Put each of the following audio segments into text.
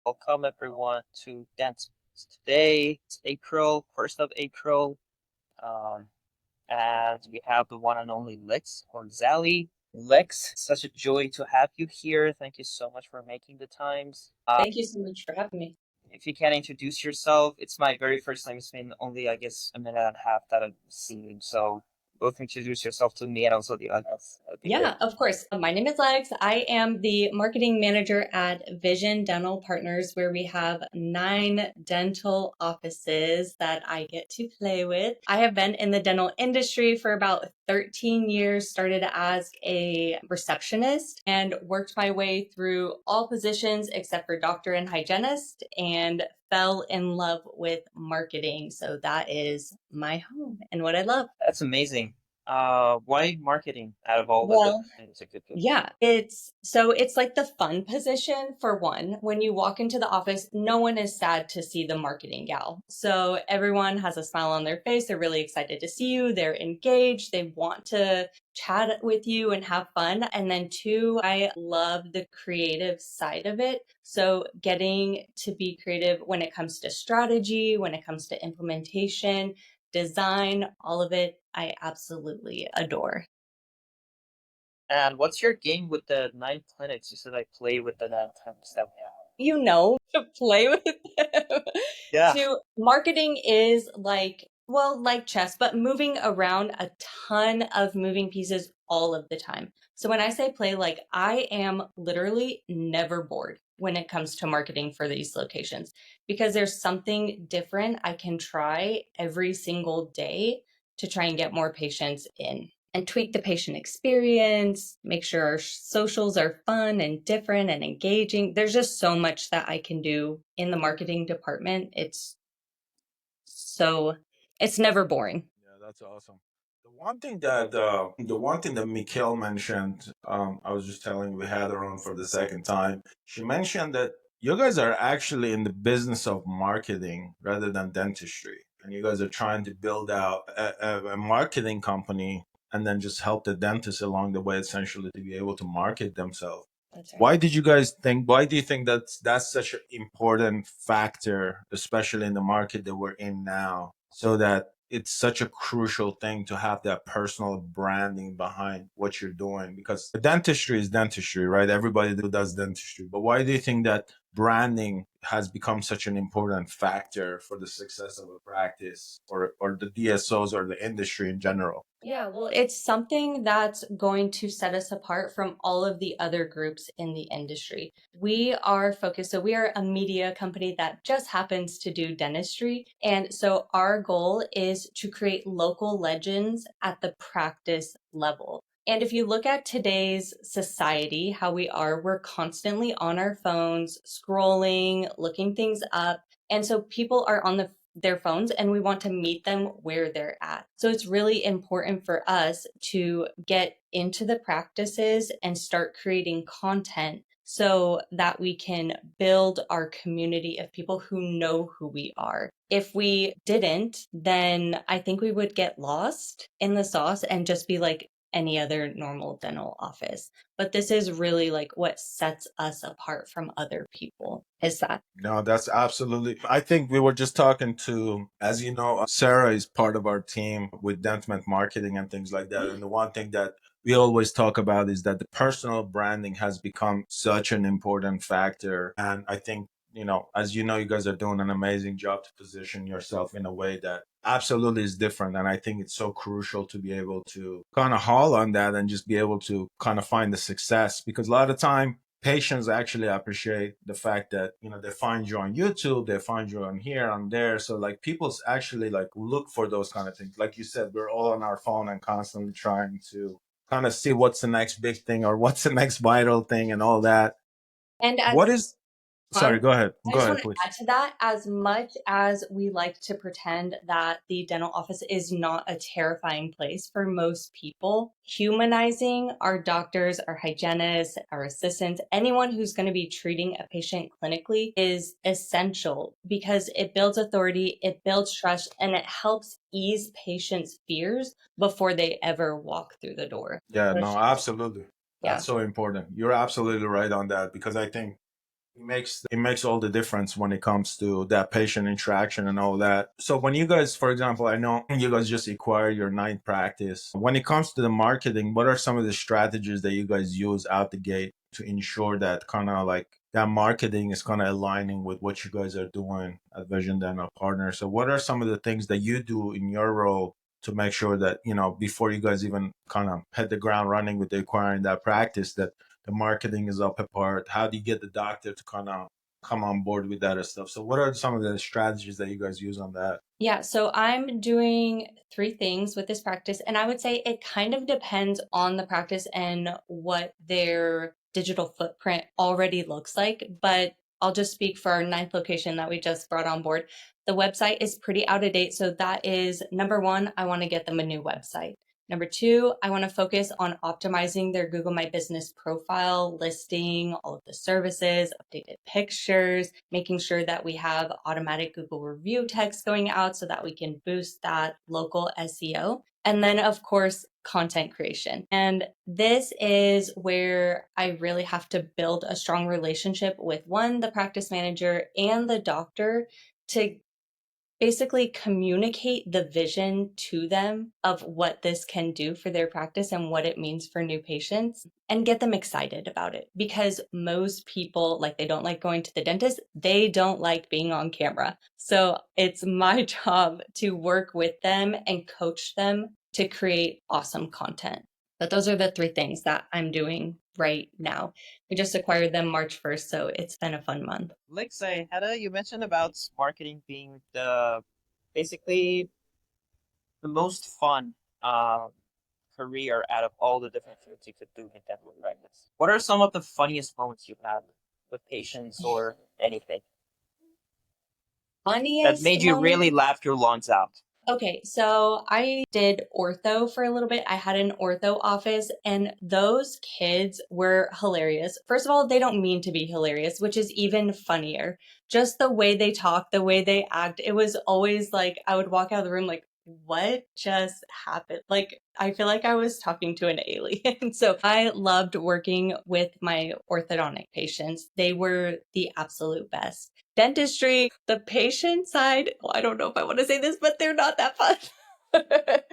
Welcome everyone to Dance. Today it's April, 1st of April, um, and we have the one and only Lex Orzalli. Lex, such a joy to have you here. Thank you so much for making the times. Thank you so much for having me. If you can introduce yourself, it's my very first time. It's been only, I guess, a minute and a half that I've seen you. So both introduce yourself to me and also the audience. That'd be great. Yeah, of course. My name is Lex. I am the marketing manager at Vision Dental Partners, where we have 9 dental offices that I get to play with. I have been in the dental industry for about 13 years, started as a receptionist and worked my way through all positions except for doctor and hygienist and fell in love with marketing. So that is my home and what I love. That's amazing. Why marketing out of all the Well, it's a good thing. yeah, it's like the fun position for one. When you walk into the office, no one is sad to see the marketing gal. So everyone has a smile on their face. They're really excited to see you. They're engaged. They want to chat with you and have fun. And then two, I love the creative side of it. So getting to be creative when it comes to strategy, when it comes to implementation, design, all of it, I absolutely adore. And what's your game with the 9 clinics? You said I play with the 9 clinics that we have. To play with them. Yeah. To marketing is like, well, like chess, but moving around a ton of moving pieces all of the time. So when I say play, like I am literally never bored when it comes to marketing for these locations because there's something different I can try every single day to try and get more patients in and tweak the patient experience, make sure our socials are fun and different and engaging. There's just so much that I can do in the marketing department. So, it's never boring. Yeah, that's awesome. The one thing that Mikhail mentioned, I was just telling we had her on for the second time. She mentioned that you guys are actually in the business of marketing rather than dentistry, and you guys are trying to build out a marketing company and then just help the dentists along the way, essentially, to be able to market themselves. That's right. Why did you guys think? Why do you think that's such an important factor, especially in the market that we're in now, so that it's such a crucial thing to have that personal branding behind what you're doing? Because dentistry is dentistry, right? Everybody does dentistry, but why do you think that branding has become such an important factor for the success of a practice or the DSOs or the industry in general? Yeah, well, it's something that's going to set us apart from all of the other groups in the industry. We are focused, so we are a media company that just happens to do dentistry. And so our goal is to create local legends at the practice level. And if you look at today's society, how we are, we're constantly on our phones, scrolling, looking things up. And so people are on their phones and we want to meet them where they're at. So it's really important for us to get into the practices and start creating content so that we can build our community of people who know who we are. If we didn't, then I think we would get lost in the sauce and just be like any other normal dental office. But this is really like what sets us apart from other people is that. No, that's absolutely. I think we were just talking to, as you know, Sarah is part of our team with Dentment marketing and things like that. And the one thing that we always talk about is that the personal branding has become such an important factor. And I think, as you know, you guys are doing an amazing job to position yourself in a way that absolutely is different. And I think it's so crucial to be able to kind of haul on that and just be able to kind of find the success, because a lot of time patients actually appreciate the fact that they find you on YouTube, they find you on here, on there. So like people actually like look for those kind of things. Like you said, we're all on our phone and constantly trying to kind of see what's the next big thing or what's the next viral thing and all that. And What as is fun. Sorry, go ahead. I Go just ahead, want to please. add to that, as much as we like to pretend that the dental office is not a terrifying place for most people, humanizing our doctors, our hygienists, our assistants, anyone who's going to be treating a patient clinically is essential because it builds authority, it builds trust, and it helps ease patients' fears before they ever walk through the door. Yeah, So it's no, just, absolutely. yeah. That's so important. You're absolutely right on that, because I think It makes all the difference when it comes to that patient interaction and all that. So when you guys, for example, I know you guys just acquired your ninth practice. When it comes to the marketing, what are some of the strategies that you guys use out the gate to ensure that kind of like that marketing is kind of aligning with what you guys are doing at Vision Dental Partner? So what are some of the things that you do in your role to make sure that, before you guys even kind of hit the ground running with acquiring that practice, that the marketing is up apart? How do you get the doctor to kind of come on board with that and stuff? So what are some of the strategies that you guys use on that? Yeah, so I'm doing three things with this practice, and I would say it kind of depends on the practice and what their digital footprint already looks like. But I'll just speak for our ninth location that we just brought on board. The website is pretty out of date. So that is number one, I want to get them a new website. Number two, I want to focus on optimizing their Google My Business profile, listing all of the services, updated pictures, making sure that we have automatic Google review text going out so that we can boost that local SEO. And then, of course, content creation. And this is where I really have to build a strong relationship with one, the practice manager, and the doctor to basically communicate the vision to them of what this can do for their practice and what it means for new patients, and get them excited about it. Because most people, like, they don't like going to the dentist, they don't like being on camera. So it's my job to work with them and coach them to create awesome content. But those are the three things that I'm doing right now. We just acquired them March 1st, so it's been a fun month. Lexi, Hedda, you mentioned about marketing being the basically the most fun career out of all the different fields you could do in dental practice. What are some of the funniest moments you've had with patients or anything that Funniest made you moment? really laugh your lungs out? Okay, so I did ortho for a little bit. I had an ortho office, and those kids were hilarious. First of all, they don't mean to be hilarious, which is even funnier. Just the way they talk, the way they act, it was always like I would walk out of the room like, what just happened? Like, I feel like I was talking to an alien. So I loved working with my orthodontic patients. They were the absolute best. Dentistry, the patient side, well, I don't know if I want to say this, but they're not that fun.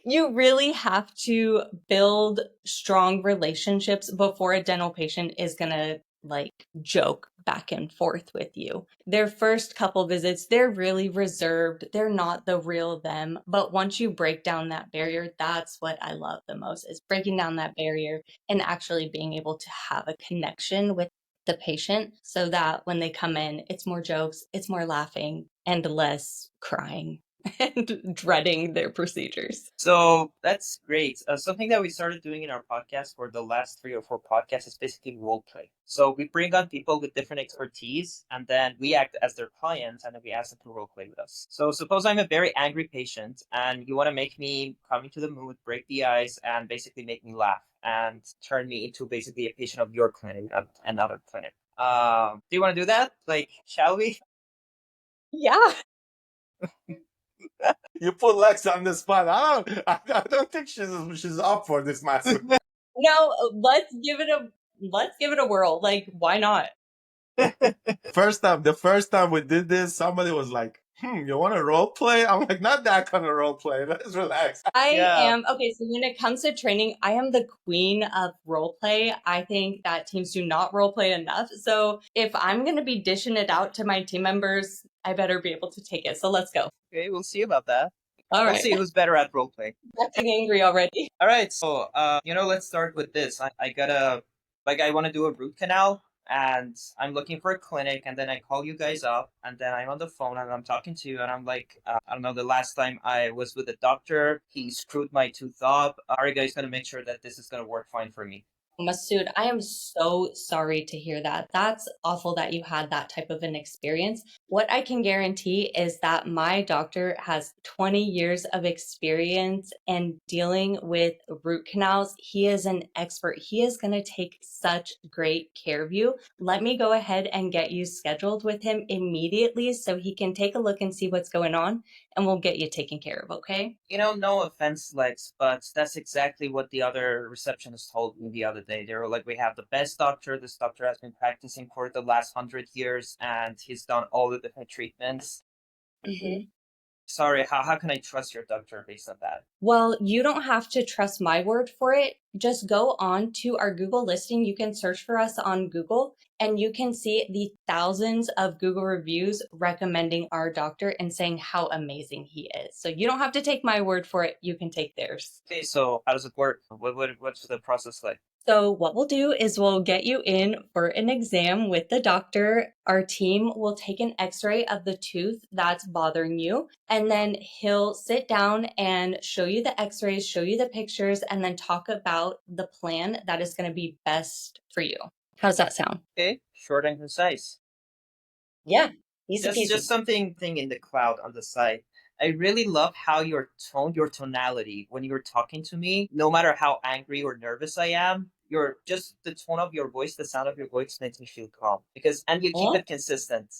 You really have to build strong relationships before a dental patient is going to like joke back and forth with you. Their first couple visits, they're really reserved. They're not the real them. But once you break down that barrier, that's what I love the most, is breaking down that barrier and actually being able to have a connection with the patient so that when they come in, it's more jokes, it's more laughing, and less crying and dreading their procedures. So that's great. Something that we started doing in our podcast for the last 3 or 4 podcasts is basically role play. So we bring on people with different expertise, and then we act as their clients, and then we ask them to role play with us. So suppose I'm a very angry patient, and you want to make me come into the mood, break the ice, and basically make me laugh, and turn me into basically a patient of your clinic, another clinic. Do you want to do that? Like, shall we? Yeah. You put Lex on the spot. I don't think she's up for this massive. No, let's give it a whirl. Like, why not? The first time we did this, somebody was like, you want to role play? I'm like, not that kind of role play. Let's relax. I Yeah. am okay. So when it comes to training, I am the queen of role play. I think that teams do not role play enough. So if I'm going to be dishing it out to my team members, I better be able to take it. So let's go. Okay, we'll see about that. All We'll right. see who's better at role play. I'm getting angry already. All right, so let's start with this. I gotta I want to do a root canal, and I'm looking for a clinic, and then I call you guys up, and then I'm on the phone and I'm talking to you, and I'm like, I don't know, the last time I was with the doctor, he screwed my tooth up. Are you guys gonna make sure that this is gonna work fine for me? Masood, I am so sorry to hear that. That's awful that you had that type of an experience. What I can guarantee is that my doctor has 20 years of experience and dealing with root canals. He is an expert. He is going to take such great care of you. Let me go ahead and get you scheduled with him immediately so he can take a look and see what's going on, and we'll get you taken care of, okay? No offense, Lex, but that's exactly what the other receptionist told me the other the day. They were like, we have the best doctor. This doctor has been practicing for the last 100 years, and he's done all the different treatments. Mhm. Sorry, how can I trust your doctor based on that? Well, you don't have to trust my word for it. Just go on to our Google listing. You can search for us on Google and you can see the thousands of Google reviews recommending our doctor and saying how amazing he is. So you don't have to take my word for it. You can take theirs. Okay, so how does it work? What's the process like? So what we'll do is we'll get you in for an exam with the doctor. Our team will take an x-ray of the tooth that's bothering you, and then he'll sit down and show you the x-rays, show you the pictures, and then talk about the plan that is going to be best for you. How's that sound? Okay, short and concise. Yeah, easy Just peasy. something thing in the cloud on the side. I really love how your tonality when you're talking to me, no matter how angry or nervous I am, your just the tone of your voice, the sound of your voice makes me feel calm. Because and you keep Oh, it consistent.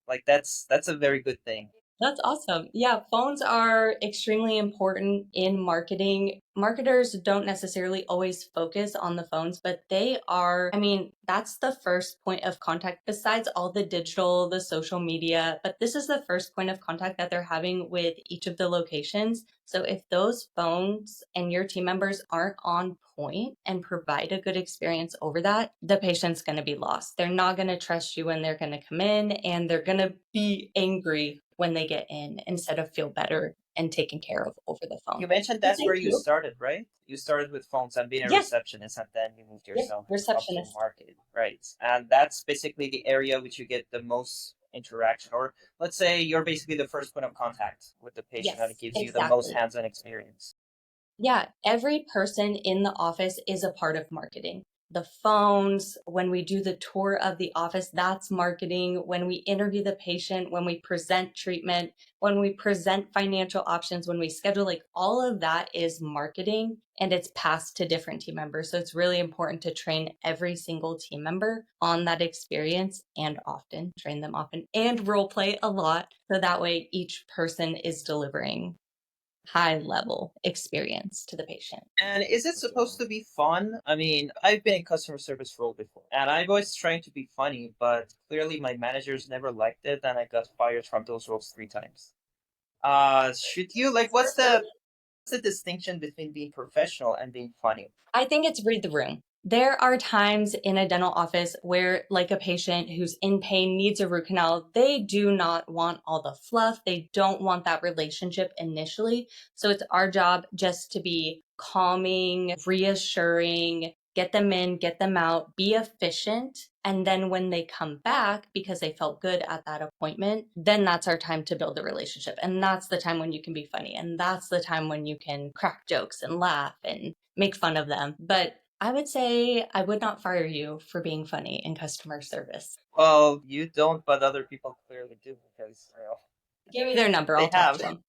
Like that's a very good thing. that's awesome. Yeah, phones are extremely important in marketing. Marketers don't necessarily always focus on the phones, but they are, I mean, that's the first point of contact besides all the digital, the social media, but this is the first point of contact that they're having with each of the locations. So if those phones and your team members aren't on point and provide a good experience over that, the patient's going to be lost. They're not going to trust you when they're going to come in, and they're going to be angry when they get in instead of feel better and taken care of over the phone. You mentioned So that's where thank you you. started, right? You started with phones and being a Yeah, receptionist, and then you moved yeah, yourself up to receptionist. market, right? And that's basically the area which you get the most interaction, or let's say you're basically the first point of contact with the patient, and it Yes, gives you the most exactly. hands-on experience. Yeah, every person in the office is a part of marketing. The phones, when we do the tour of the office, that's marketing. When we interview the patient, when we present treatment, when we present financial options, when we schedule, like all of that is marketing and it's passed to different team members. So it's really important to train every single team member on that experience and often train them often and role play a lot. So that way each person is delivering high level experience to the patient. And is it supposed to be fun? I mean, I've been in customer service role before, and I've always trying to be funny, but clearly my managers never liked it, and I got fired from those roles 3 times. Should you like what's the distinction between being professional and being funny? I think it's read the room. There are times in a dental office where, like a patient who's in pain needs a root canal, they do not want all the fluff. They don't want that relationship initially. So it's our job just to be calming, reassuring, get them in, get them out, be efficient. And then when they come back because they felt good at that appointment, then that's our time to build a relationship. And that's the time when you can be funny. And that's the time when you can crack jokes and laugh and make fun of them. But I would say I would not fire you for being funny in customer service. Well, you don't, but other people clearly do because Give me their number. they I'll talk to have. them.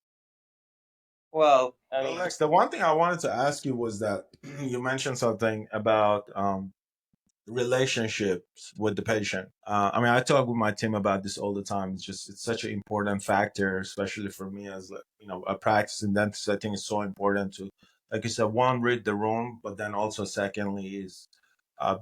Well, I Well, mean, Lex, the one thing I wanted to ask you was that you mentioned something about relationships with the patient. I mean, I talk with my team about this all the time. It's such an important factor, especially for me as a practicing dentist. I think it's so important to, like you said, one, read the room, but then also secondly is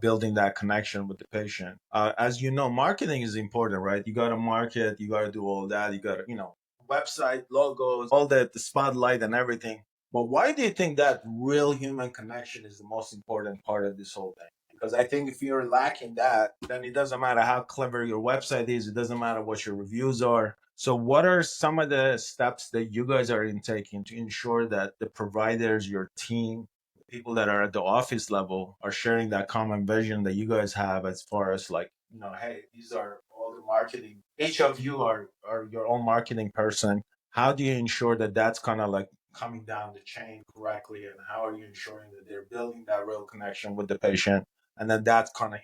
building that connection with the patient. As you know, marketing is important, right? You got to market, you got to do all that, you got to website, logos, all that, the spotlight and everything. But why do you think that real human connection is the most important part of this whole thing? Because I think if you're lacking that, then it doesn't matter how clever your website is, it doesn't matter what your reviews are. So, what are some of the steps that you guys are in taking to ensure that the providers, your team, people that are at the office level are sharing that common vision that you guys have as far as like, hey, these are all the marketing. Each of you are your own marketing person. How do you ensure that that's kind of like coming down the chain correctly? And how are you ensuring that they're building that real connection with the patient? And then that kind of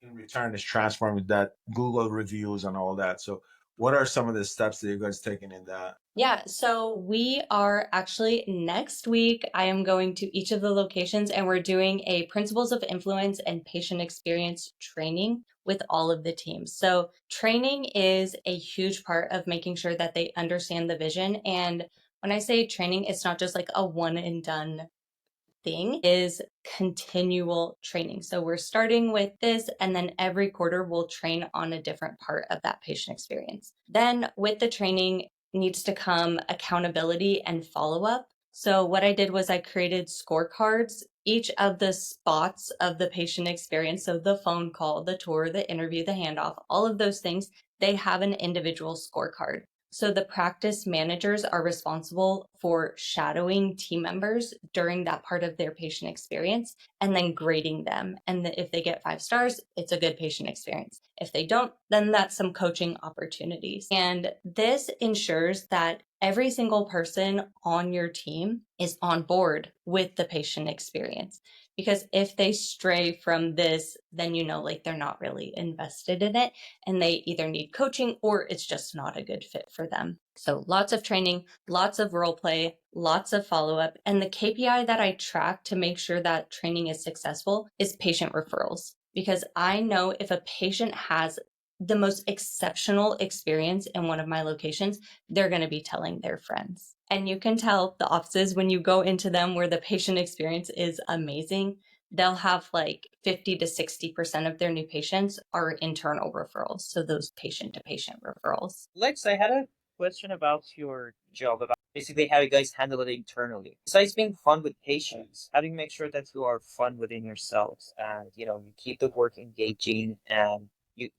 in return is transformed with that Google reviews and all that. So what are some of the steps that you guys taking in that? Yeah, so we are actually next week. I am going to each of the locations and we're doing a Principles of Influence and Patient Experience training with all of the teams. So, training is a huge part of making sure that they understand the vision. And when I say training, it's not just like a one and done thing is continual training. So we're starting with this, and then every quarter we'll train on a different part of that patient experience. Then with the training needs to come accountability and follow-up. So what I did was I created scorecards. Each of the spots of the patient experience, so the phone call, the tour, the interview, the handoff, all of those things, they have an individual scorecard. So the practice managers are responsible for shadowing team members during that part of their patient experience and then grading them. And if they get 5 stars, it's a good patient experience. If they don't, then that's some coaching opportunities. And this ensures that every single person on your team is on board with the patient experience. Because if they stray from this, then like they're not really invested in it and they either need coaching or it's just not a good fit for them. So lots of training, lots of role play, lots of follow-up. And the KPI that I track to make sure that training is successful is patient referrals. Because I know if a patient has the most exceptional experience in one of my locations, they're going to be telling their friends. And you can tell the offices when you go into them where the patient experience is amazing, they'll have like 50 to 60% of their new patients are internal referrals. So those patient to patient referrals. Lex, I had a question about your job, about basically how you guys handle it internally. Besides being fun with patients, how do you make sure that you are fun within yourselves and you keep the work engaging and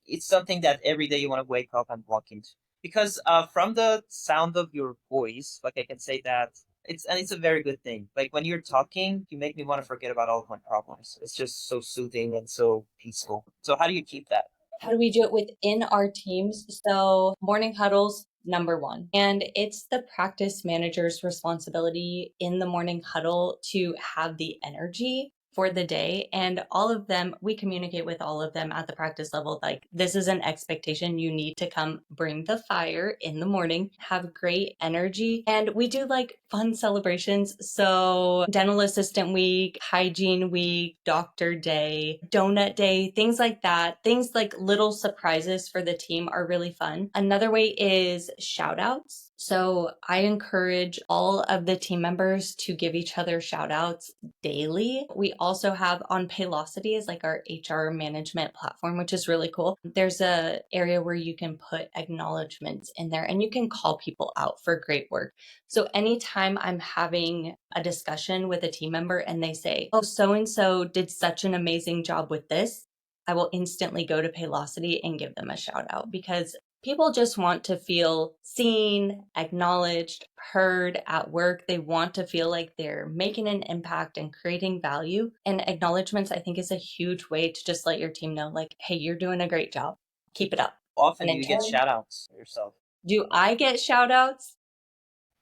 it's something that every day you want to wake up and walk into? Because from the sound of your voice, like I can say that it's a very good thing. Like when you're talking, you make me want to forget about all of my problems. It's just so soothing and so peaceful. So how do you keep that? How do we do it within our teams? So morning huddles, number one. And it's the practice manager's responsibility in the morning huddle to have the energy for the day. And all of them, we communicate with all of them at the practice level. Like, this is an expectation. You need to come bring the fire in the morning, have great energy. And we do like fun celebrations. So dental assistant week, hygiene week, doctor day, donut day, things like that. Things like little surprises for the team are really fun. Another way is shout outs. So I encourage all of the team members to give each other shout outs daily. We also have on Paylocity is like our HR management platform, which is really cool. There's a area where you can put acknowledgments in there and you can call people out for great work. So anytime I'm having a discussion with a team member and they say, oh, so-and-so did such an amazing job with this, I will instantly go to Paylocity and give them a shout out because people just want to feel seen, acknowledged, heard at work. They want to feel like they're making an impact and creating value. And acknowledgments, I think, is a huge way to just let your team know, like, hey, you're doing a great job. Keep it up. Often And do in you get turn, shout outs yourself? do I get shout outs?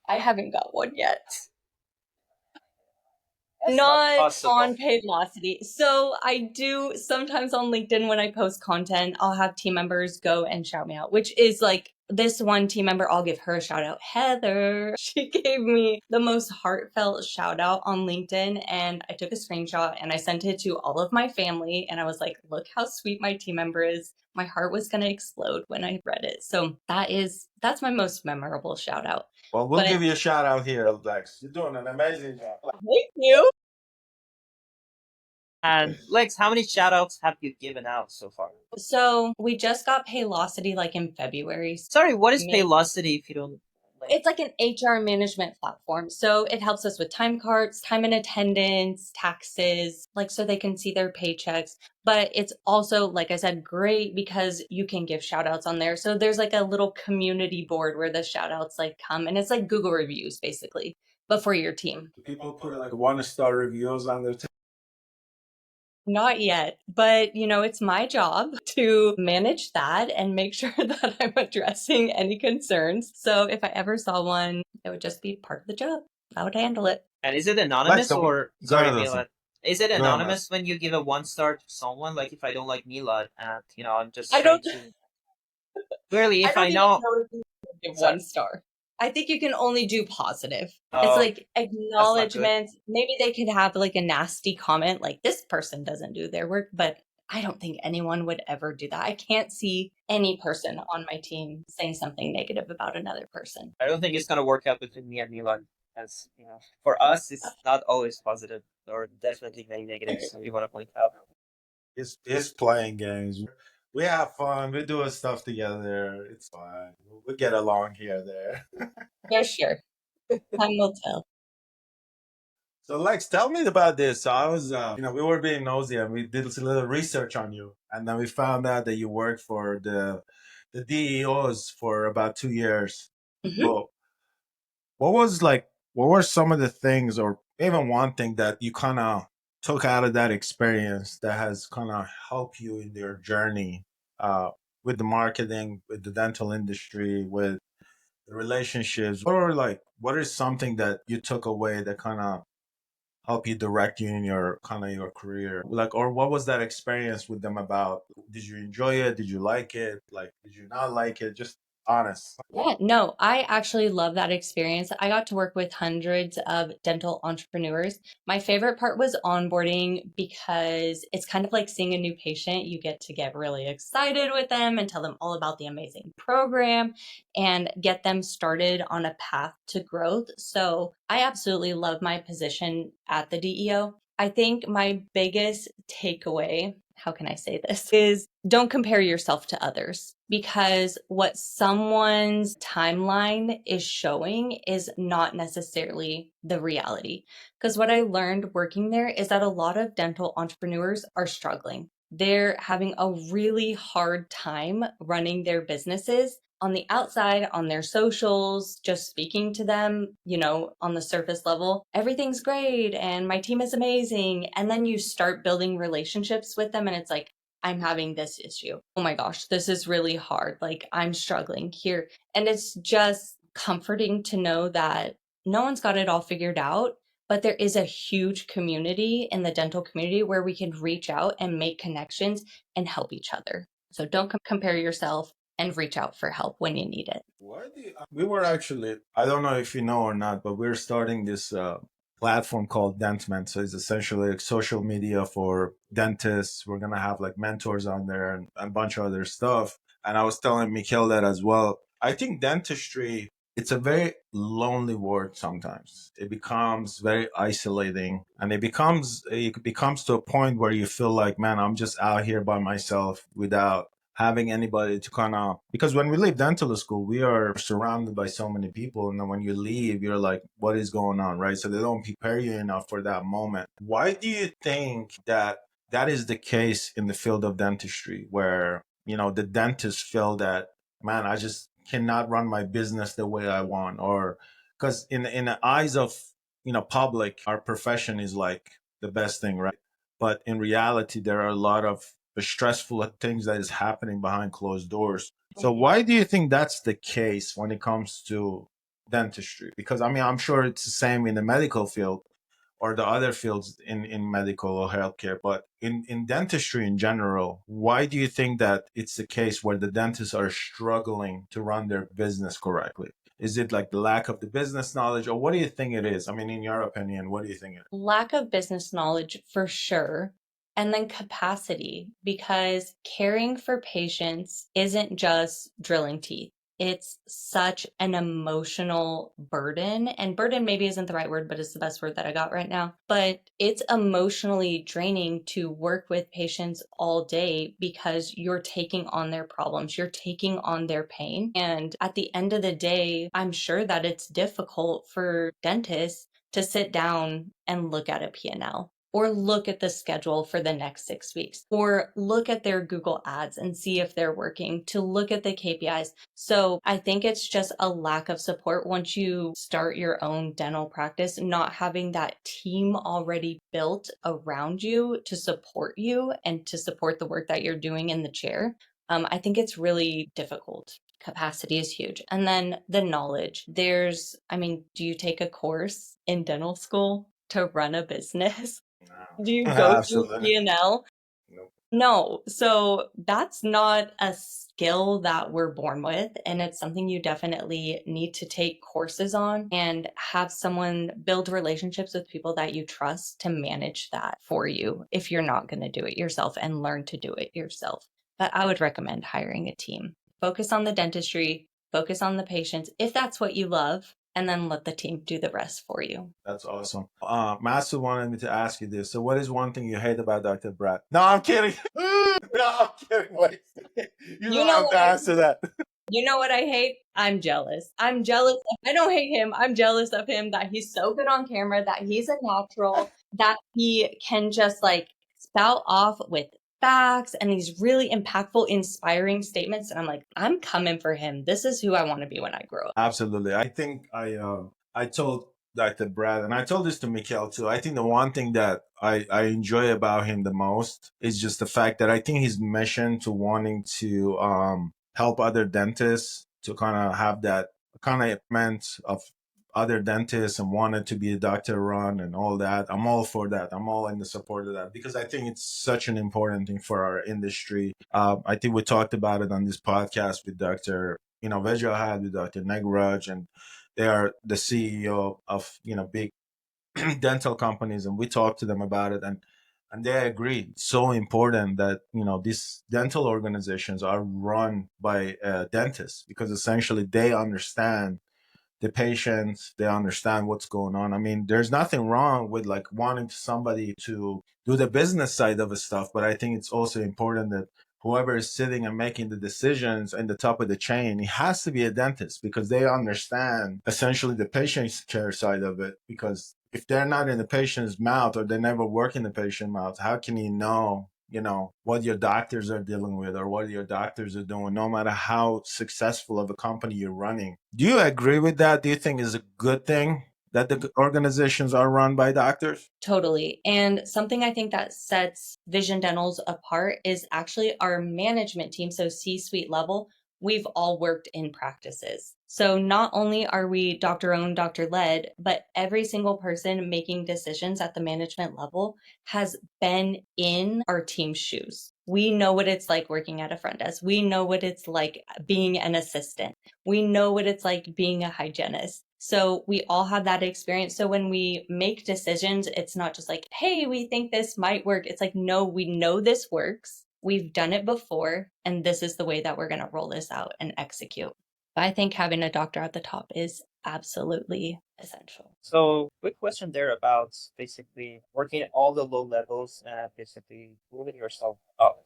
I haven't got one yet. That's Not possible. on Paylocity. So I do sometimes on LinkedIn when I post content, I'll have team members go and shout me out, which is like this one team member, I'll give her a shout out. Heather, she gave me the most heartfelt shout out on LinkedIn. And I took a screenshot and I sent it to all of my family. And I was like, look how sweet my team member is. My heart was going to explode when I read it. So that's my most memorable shout out. Well, we'll But give you a shout out here, Lex. You're doing an amazing job. thank you. And Lex, how many shout outs have you given out so far? So we just got Paylocity like in February. Sorry, what is Paylocity if you don't It's like an HR management platform. So it helps us with time cards, time and attendance, taxes, like so they can see their paychecks. But it's also, like I said, great because you can give shout outs on there. So there's like a little community board where the shout outs like come and it's like Google reviews basically, but for your team. People put like 1-star reviews on their Not yet, but it's my job to manage that and make sure that I'm addressing any concerns. So if I ever saw one, it would just be part of the job. I would handle it. And is it anonymous Lex, or go sorry, ahead, Listen. Milad? Is it Go ahead, anonymous when you give a 1 star to someone? Like if I don't like Milad and I'm just I trying don't. to clearly I if don't I even know know if you can give sorry. 1 star. I think you can only do positive. It's Oh, like that's not good. acknowledgments. Maybe they could have like a nasty comment, like this person doesn't do their work, but I don't think anyone would ever do that. I can't see any person on my team saying something negative about another person. I don't think it's gonna work out between me and Milad. As for us it's not always positive. or definitely any negatives you want to point out? It's playing games. We have fun. We do stuff together. It's fun. We get along here there. For sure. Time will tell. So Lex, tell me about this. So I was, we were being nosy and we did a little research on you, and then we found out that you worked for the DEOs for about 2 years. Mhm. Well, what was like, what were some of the things, or even one thing that you kind of took out of that experience that has kind of helped you in your journey with the marketing, with the dental industry, with the relationships? Or like, what is something that you took away that kind of help you direct you in your kind of your career, like, or what was that experience with them about? Did you enjoy it? Did you like it? Like, did you not like it? Just honest. Yeah, no, I actually love that experience. I got to work with hundreds of dental entrepreneurs. My favorite part was onboarding because it's kind of like seeing a new patient. You get to get really excited with them and tell them all about the amazing program and get them started on a path to growth. So I absolutely love my position at the DEO. I think my biggest takeaway, how can I say this, is don't compare yourself to others, because what someone's timeline is showing is not necessarily the reality. Because what I learned working there is that a lot of dental entrepreneurs are struggling. They're having a really hard time running their businesses on the outside, on their socials, just speaking to them, on the surface level. Everything's great and my team is amazing. And then you start building relationships with them and it's like, I'm having this issue. Oh my gosh, this is really hard. Like, I'm struggling here. And it's just comforting to know that no one's got it all figured out, but there is a huge community in the dental community where we can reach out and make connections and help each other. So don't compare yourself and reach out for help when you need it. Why do you, we were actually, I don't know if you know or not, but we're starting this platform called Dentment. So it's essentially like social media for dentists. We're gonna have like mentors on there and a bunch of other stuff. And I was telling Mikhail that as well. I think dentistry, it's a very lonely word sometimes. It becomes very isolating, and it becomes to a point where you feel like, man, I'm just out here by myself without having anybody to kind of, because when we leave dental school we are surrounded by so many people, and then when you leave you're like, what is going on, right? So they don't prepare you enough for that moment. Why do you think that that is the case in the field of dentistry, where the dentists feel that, man, I just cannot run my business the way I want? Or because in the eyes of public, our profession is like the best thing, right? But in reality there are a lot of the stressful things that is happening behind closed doors. So why do you think that's the case when it comes to dentistry? Because I mean, I'm sure it's the same in the medical field or the other fields in medical or healthcare, but in dentistry in general, why do you think that it's the case where the dentists are struggling to run their business correctly? Is it like the lack of the business knowledge, or what do you think it is? I mean, in your opinion, what do you think it is? Lack of business knowledge for sure. And then capacity, because caring for patients isn't just drilling teeth. It's such an emotional burden. And burden maybe isn't the right word, but it's the best word that I got right now. But it's emotionally draining to work with patients all day because you're taking on their problems, you're taking on their pain. And at the end of the day, I'm sure that it's difficult for dentists to sit down and look at a P&L or look at the schedule for the next 6 weeks or look at their Google ads and see if they're working, to look at the KPIs. So I think it's just a lack of support once you start your own dental practice, not having that team already built around you to support you and to support the work that you're doing in the chair. I think it's really difficult. Capacity is huge. And then the knowledge. Do you take a course in dental school to run a business? Do you go through Absolutely. P&L? Nope. No. So that's not a skill that we're born with. And it's something you definitely need to take courses on and have someone build relationships with people that you trust to manage that for you if you're not going to do it yourself and learn to do it yourself. But I would recommend hiring a team. Focus on the dentistry, focus on the patients if that's what you love. and then let the team do the rest for you. That's awesome. Master wanted me to ask you this. So, what is one thing you hate about Dr. Brad? No, I'm kidding. No, I'm kidding. Wait. You You don't know have what to I answer that. You know what I hate? I'm jealous. I'm jealous. I don't hate him. I'm jealous of him that he's so good on camera, that he's a natural, that he can just like spout off with facts and these really impactful, inspiring statements. And I'm like, I'm coming for him. This is who I want to be when I grow up. Absolutely. I think I told Dr. Brad, and I told this to Mikhail too. I think the one thing that I enjoy about him the most is just the fact that I think his mission to wanting to help other dentists to kind of have that kind of meant of other dentists and wanted to be a doctor run and all that. I'm all for that. I'm all in the support of that because I think it's such an important thing for our industry. I think we talked about it on this podcast with Dr. Vijay had with Dr. Negraj, and they are the CEO of big dental companies, and we talked to them about it, and they agreed. It's so important that these dental organizations are run by dentists because essentially they understand the patients, they understand what's going on. I mean, there's nothing wrong with like wanting somebody to do the business side of the stuff, but I think it's also important that whoever is sitting and making the decisions in the top of the chain, it has to be a dentist because they understand essentially the patient care side of it. Because if they're not in the patient's mouth or they never work in the patient mouth, how can you know what your doctors are dealing with or what your doctors are doing, no matter how successful of a company you're running? Do you agree with that? Do you think it's a good thing that the organizations are run by doctors? Totally. And something I think that sets Vision Dentals apart is actually our management team. So C-suite level, we've all worked in practices. So not only are we doctor owned, doctor led, but every single person making decisions at the management level has been in our team's shoes. We know what it's like working at a front desk. We know what it's like being an assistant. We know what it's like being a hygienist. So we all have that experience. So when we make decisions, it's not just like, hey, we think this might work. It's like, no, we know this works. We've done it before, and this is the way that we're going to roll this out and execute. But I think having a doctor at the top is absolutely essential. So, quick question there about basically working at all the low levels and basically moving yourself up.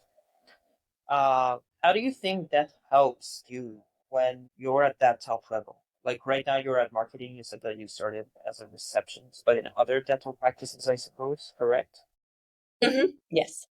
How do you think that helps you when you're at that top level? Like right now, you're at marketing. You said that you started as a receptionist, but in other dental practices, I suppose, correct? Yes.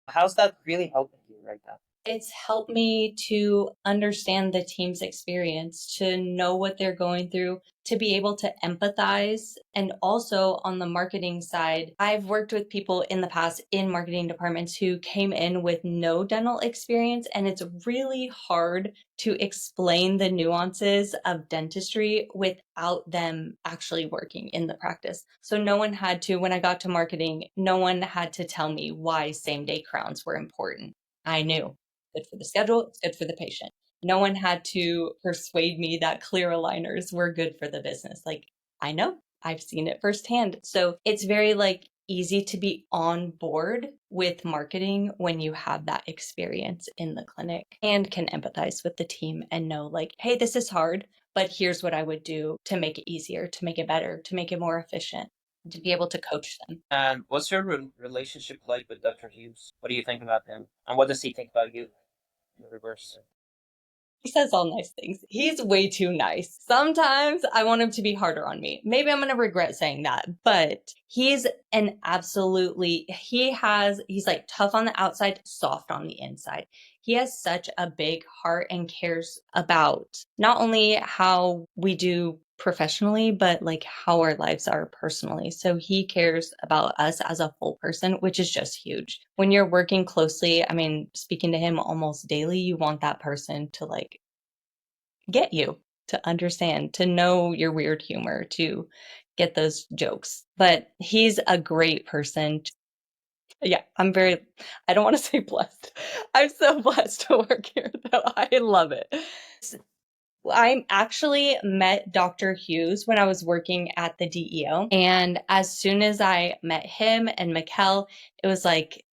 How's that really helping you right now? It's helped me to understand the team's experience, to know what they're going through, to be able to empathize. And also on the marketing side, I've worked with people in the past in marketing departments who came in with no dental experience. And it's really hard to explain the nuances of dentistry without them actually working in the practice. So no one had to, when I got to marketing, no one had to tell me why same-day crowns were important. I knew. Good for the schedule, it's good for the patient. No one had to persuade me that clear aligners were good for the business. Like, I know, I've seen it firsthand. So it's very like easy to be on board with marketing when you have that experience in the clinic and can empathize with the team and know like, hey, this is hard, but here's what I would do to make it easier, to make it better, to make it more efficient, to be able to coach them. And what's your relationship like with Dr. Hughes? What do you think about him? And what does he think about you? In the reverse. He says all nice things. He's way too nice. Sometimes I want him to be harder on me. Maybe I'm going to regret saying that, but he's he's like tough on the outside, soft on the inside. He has such a big heart and cares about not only how we do professionally, but like how our lives are personally. So he cares about us as a whole person, which is just huge. When you're working closely, I mean, speaking to him almost daily, you want that person to like get you, to understand, to know your weird humor, to get those jokes. But he's a great person. Yeah, I don't want to say blessed. I'm so blessed to work here, though. I love it. I actually met Dr. Hughes when I was working at the DEO. And as soon as I met him and Mikkel, it was like,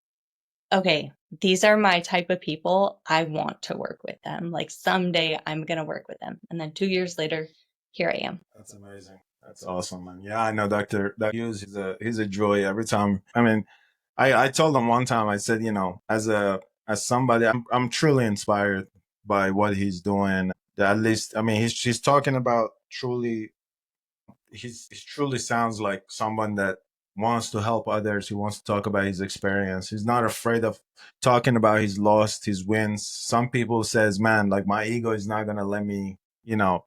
okay, these are my type of people. I want to work with them. Like someday I'm going to work with them. And then 2 years later, here I am. That's amazing. That's awesome, man. Yeah, I know Dr. Hughes. He's a joy every time. I mean, I told him one time. I said, as somebody, I'm truly inspired by what he's doing. At least, I mean, he's talking about truly he truly sounds like someone that wants to help others. He wants to talk about his experience. He's not afraid of talking about his loss, his wins. Some people says, man, like my ego is not gonna let me,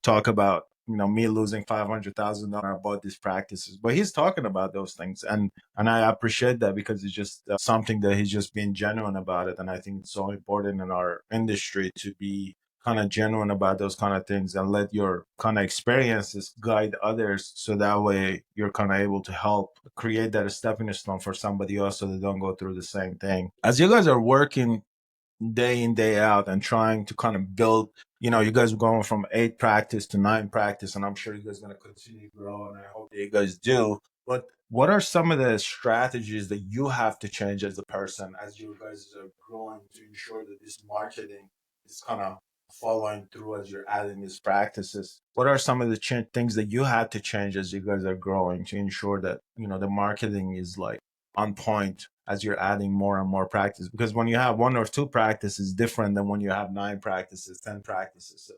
talk about me losing $500,000 about these practices. But he's talking about those things, and I appreciate that because it's just something that he's just being genuine about it. And I think it's so important in our industry to be kind of genuine about those kind of things and let your kind of experiences guide others so that way you're kind of able to help create that stepping stone for somebody else so they don't go through the same thing. As you guys are working day in day out and trying to kind of build, you guys are going from 8 practice to 9 practice, and I'm sure you guys are going to continue to grow, and I hope that you guys do. But what are some of the strategies that you have to change as a person as you guys are growing to ensure that this marketing is kind of following through as you're adding these practices? What are some of the things that you had to change as you guys are growing to ensure that the marketing is like on point as you're adding more and more practice? Because when you have 1 or 2 practices, different than when you have 9 practices, 10 practices. So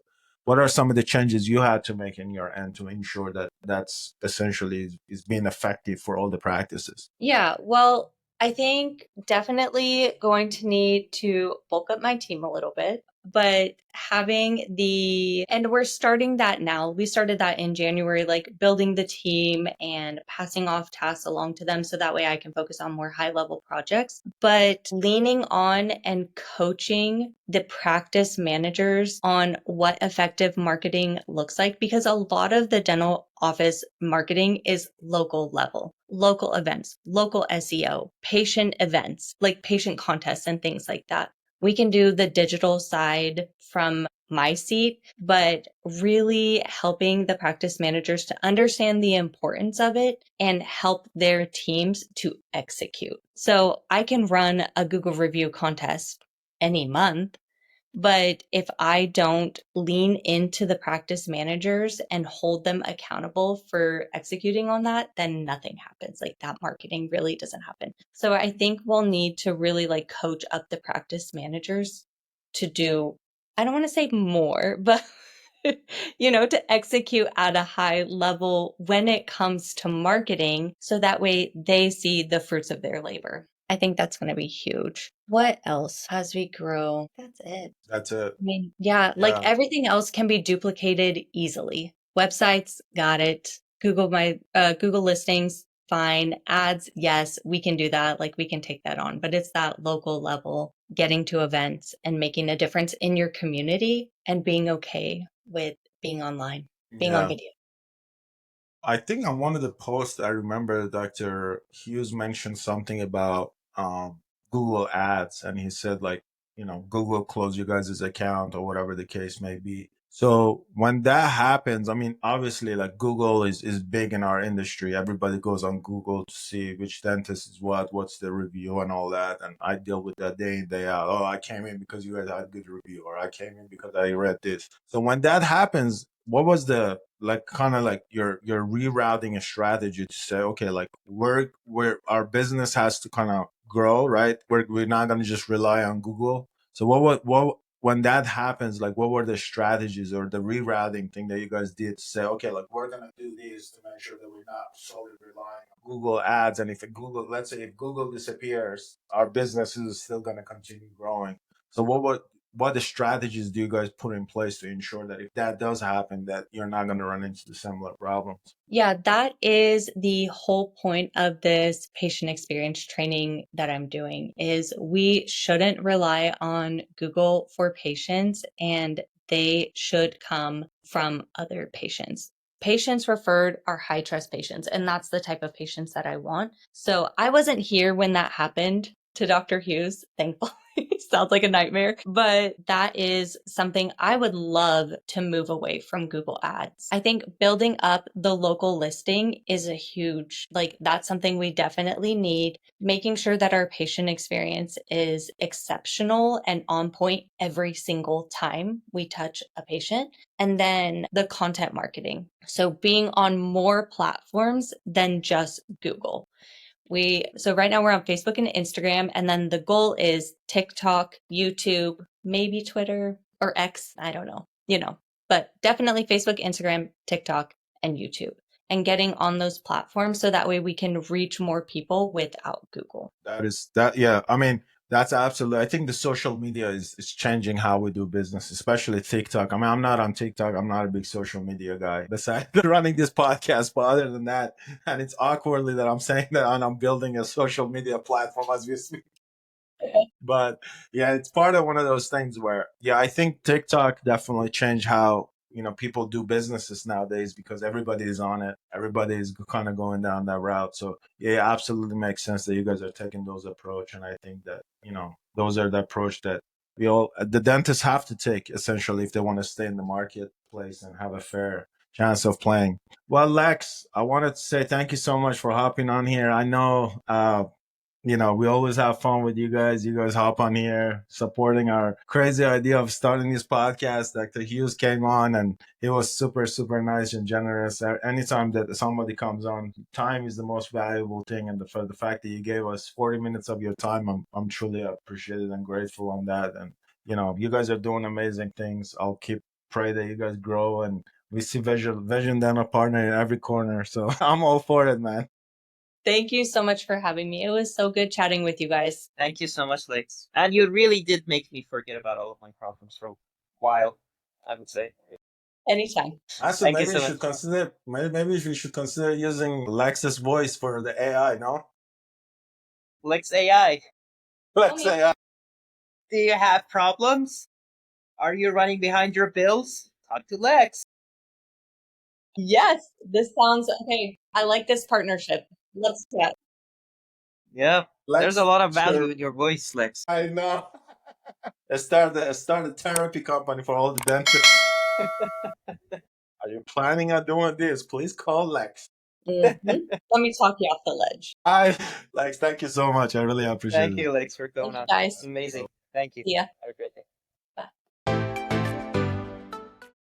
what are some of the changes you had to make in your end to ensure that that's essentially is being effective for all the practices? Yeah, well, I think definitely going to need to bulk up my team a little bit, but and we're starting that now. We started that in January, like building the team and passing off tasks along to them so that way I can focus on more high level projects. But leaning on and coaching the practice managers on what effective marketing looks like, because a lot of the dental office marketing is local level, local events, local SEO, patient events, like patient contests and things like that. We can do the digital side from my seat, but really helping the practice managers to understand the importance of it and help their teams to execute. So I can run a Google review contest any month, but if I don't lean into the practice managers and hold them accountable for executing on that, then nothing happens. Like that marketing really doesn't happen. So I think we'll need to really like coach up the practice managers to do, I don't want to say more, but to execute at a high level when it comes to marketing so that way they see the fruits of their labor. I think that's going to be huge. What else as we grow? That's it. That's it. I mean, yeah, like Yeah. everything else can be duplicated easily. Websites, got it. Google listings, fine. Ads, yes, we can do that. Like we can take that on, but it's that local level, getting to events and making a difference in your community and being okay with being online, being on Yeah. video. I think on one of the posts, I remember Dr. Hughes mentioned something about Google Ads, and he said like, Google close you guys' account or whatever the case may be. So when that happens, I mean, obviously, like Google is big in our industry. Everybody goes on Google to see which dentist is what's the review and all that. And I deal with that day in, day out. Oh, I came in because you guys had a good review, or I came in because I read this. So when that happens, what was the like kind of like your rerouting a strategy to say, okay, like we're our business has to kind of grow, right? We're not gonna just rely on Google. So what when that happens, like what were the strategies or the rerouting thing that you guys did to say, okay, like we're gonna do this to make sure that we're not solely relying on Google ads, and if Google, let's say if Google disappears, our business is still gonna continue growing. So what the strategies do you guys put in place to ensure that if that does happen, that you're not going to run into the similar problems? Yeah, that is the whole point of this patient experience training that I'm doing is we shouldn't rely on Google for patients and they should come from other patients. Patients referred are high trust patients, and that's the type of patients that I want. So I wasn't here when that happened to Dr. Hughes, thankfully. Sounds like a nightmare, but that is something I would love to move away from Google Ads. I think building up the local listing is a huge, that's something we definitely need. Making sure that our patient experience is exceptional and on point every single time we touch a patient. And then the content marketing. So being on more platforms than just Google. So right now we're on Facebook and Instagram, and then the goal is TikTok, YouTube, maybe Twitter or X. I don't know, but definitely Facebook, Instagram, TikTok, and YouTube, and getting on those platforms so that way we can reach more people without Google. Yeah. I mean, that's absolutely, I think the social media is changing how we do business, especially TikTok. I mean, I'm not on TikTok. I'm not a big social media guy besides running this podcast. But other than that, and it's awkwardly that I'm saying that and I'm building a social media platform as we speak. But yeah, it's part of one of those things where, yeah, I think TikTok definitely changed how, people do businesses nowadays because everybody is on it. Everybody is kind of going down that route. So yeah, it absolutely makes sense that you guys are taking those approach. And I think that, those are the approach that the dentists have to take essentially if they want to stay in the marketplace and have a fair chance of playing. Well, Lex, I wanted to say thank you so much for hopping on here. I know, we always have fun with you guys. You guys hop on here supporting our crazy idea of starting this podcast. Dr. Hughes came on and he was super, super nice and generous. Anytime that somebody comes on, time is the most valuable thing. And for the fact that you gave us 40 minutes of your time, I'm truly appreciated and grateful on that. And, you guys are doing amazing things. I'll keep pray that you guys grow and we see Vision Dental Partner in every corner. So I'm all for it, man. Thank you so much for having me. It was so good chatting with you guys. Thank you so much, Lex. And you really did make me forget about all of my problems for a while, I would say. Anytime. Also, maybe we should consider using Lex's voice for the AI, no? Lex AI. Lex AI. Do you have problems? Are you running behind your bills? Talk to Lex. Yes, this sounds okay. I like this partnership. Let's chat. Yeah, Lex, there's a lot of value in your voice, Lex. I know. I started a therapy company for all the dentists. Are you planning on doing this? Please call Lex. Let me talk you off the ledge. Lex, thank you so much. I really appreciate it. Thank you, Lex, for going on. Guys. Amazing. Thank you. Yeah. Have a great